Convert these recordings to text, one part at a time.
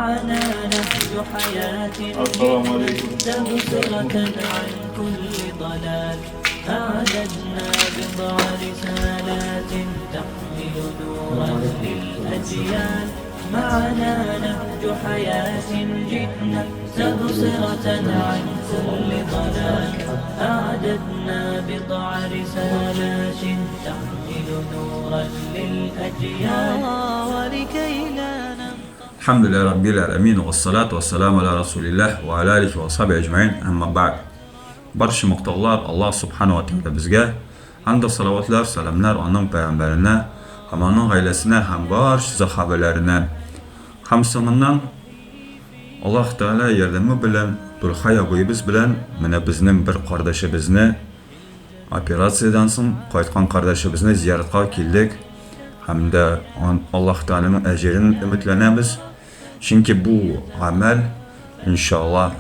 معنا نهج حياة تبصرة عن كل ضلال. أعددنا بضع رسالات تحمل نورا للأجيال. معنا نهج حياة جئنا تبصرة عن كل ضلال. أعددنا بضع رسالات تحمل نورا للأجيال ولكي لا الحمد لله رب العالمين والصلاة والسلام على رسول الله وعلى آله وصحبه أجمعين. أما بعد barcha muqtollar Allah subhanahu wa ta'ala bizga hamda salovatlar, salamlar onun peygamberine, ham onun ailesine, ham barcha sahabelerine, ham sonundan Allah Teala yardımı bilen, bir haya boyu biz bilen, mene bizning bir kardeşimizni operatsiyadan so'ng qaytgan kardeşimizni ziyoratga keldik. Hamda Allah Teala'nın ecrini ümitlenemiz. Çünkü bu amel inşallah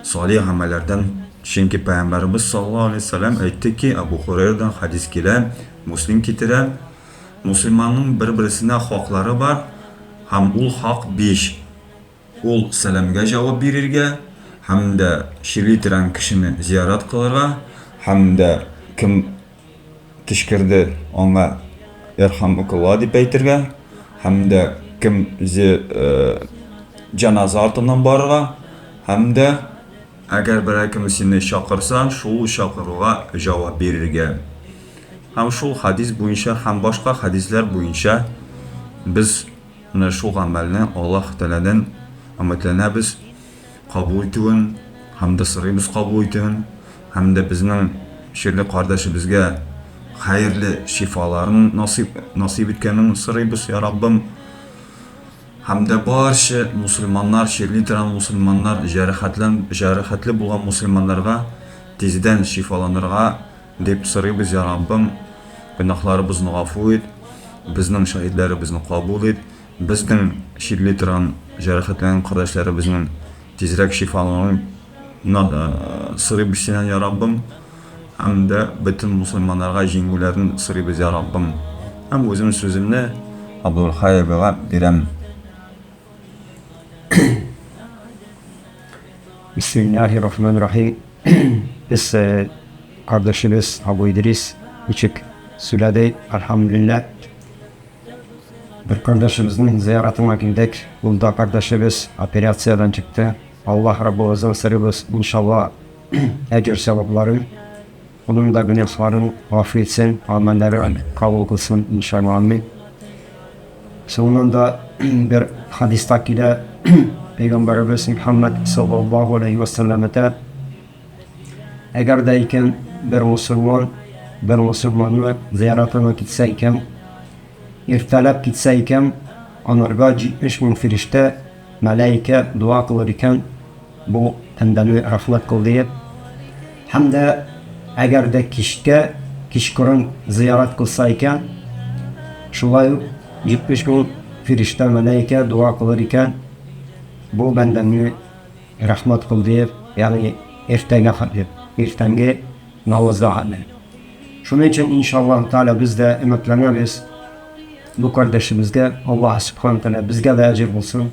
salih amellerden. Çünkü Peygamberimiz sallallahu aleyhi ve sellem aytdı ki, Abu Hureyre'den hadis gelen, Müslim getiren, Müslümanın birbirine hakları var. Hem ul hak 5. Ul selamga cevap verirge, hem de şirlitiren kişini ziyaret kılırga, hem de kim tişkirdi ona Erhamukallah deb aytirga, hem de kim cenaze artından barga, hem de agar bir kim seni chaqirsa, şu chaqiruga javob berirga. Ham şu hadis bo'yicha, ham boshqa hadislar bo'yicha biz mana shu amalni Alloh taoladan umidlanamiz, qabul etin, hamda so'raymiz qabul etin, hamda bizning shirli qardoshimizga hayırlı şifalarını nasip etkenini so'raymiz ya Rabbim. Hamda barcha musulmonlar, shirli tiran musulmonlar, jarohatli bo'lgan musulmonlarga tezdan shifolanirga deb so'raymiz ya Rabbim. Gunohlarimizni g'afur et, bizning shahidlarimizni qabul et, bizning shirli tiran jarohatlangan qardoshlarimizni tezroq shifolanib so'raymiz ya Rabbim. Hamda bütün musulmonlarga yengullarni so'raymiz ya Rabbim. Ham o'zim so'zimni Abdul Hayyaga beraman. Bismillahirrahmanirrahim. Biz kardeşimiz Abu İdris Küçük Süle'de elhamdülillah bir kardeşimizin ziyaretine gittik. Bunda kardeşimiz operasyondan çıktı. Allah Rabbimizden sırrımız inşallah ecir sevapları, onun da günahlarını affetsin, amelleri kabul kılsın inşallah amin. Sonunda bir hadistaki Peygamberimiz Muhammed sallallahu aleyhi ve sellem'e eğer deyken bir Müslümanı ziyaretine gitseyken, irtelep gitseyken, onlarga 70 bin firişte, melaike dua kılırken bu kendini rahmet kıl deyip, hem de eğer de kişkörün ziyaret kılsayken, şulay 70 bin firişte, melaike dua kılırken, bu bendeni rahmet kıl deyip, yani ertenge namazda haline. Şunun için inşallah Teala biz de ümitleniriz. Bu kardeşimizde Allah subhanahu teala bizge de ecir bulsun.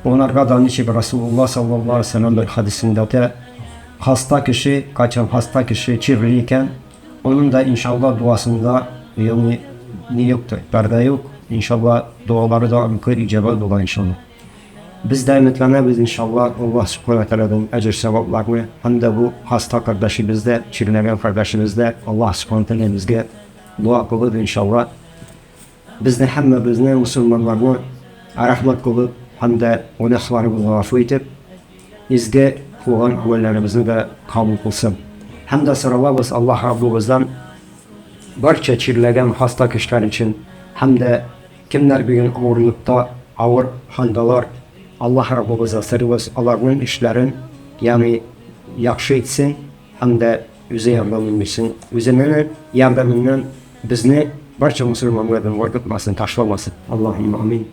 Onlarga da niçin Resulullah sallallahu aleyhi ve sellem bir hadisinde de kaçan hasta kişi çivriyken onun da inşallah duasında yani yoktur, perde yok. İnşallah duaları da mükemmel icabet olur inşallah. Biz de ümitleniriz inşallah Allah subhanahu teala'dan ecir sevaplarını hem de bu hasta kardeşimizde, çirlenen kardeşimizde Allah subhanahu teala bizge dua kılır inşallah. Biz de hem bizne Müslümanlarına rahmet kılıp hem de günahlarımızı affı edip izge olan amellerimizi de kabul kılsın. Hem de sıralamız Allah Rabbimizden barça çirlenen hasta kişiler için hem de kimler bugün ağırlıkta ağır haldalar Allah Rabbimize sırrımız Allah'ın işlerin yani yakşı etsin hem de yüze yardımlamışsın. Yüzemenin yardımından bizni barça Müslümanlardan korkutmasın, taşlamasın. Allahümme amin.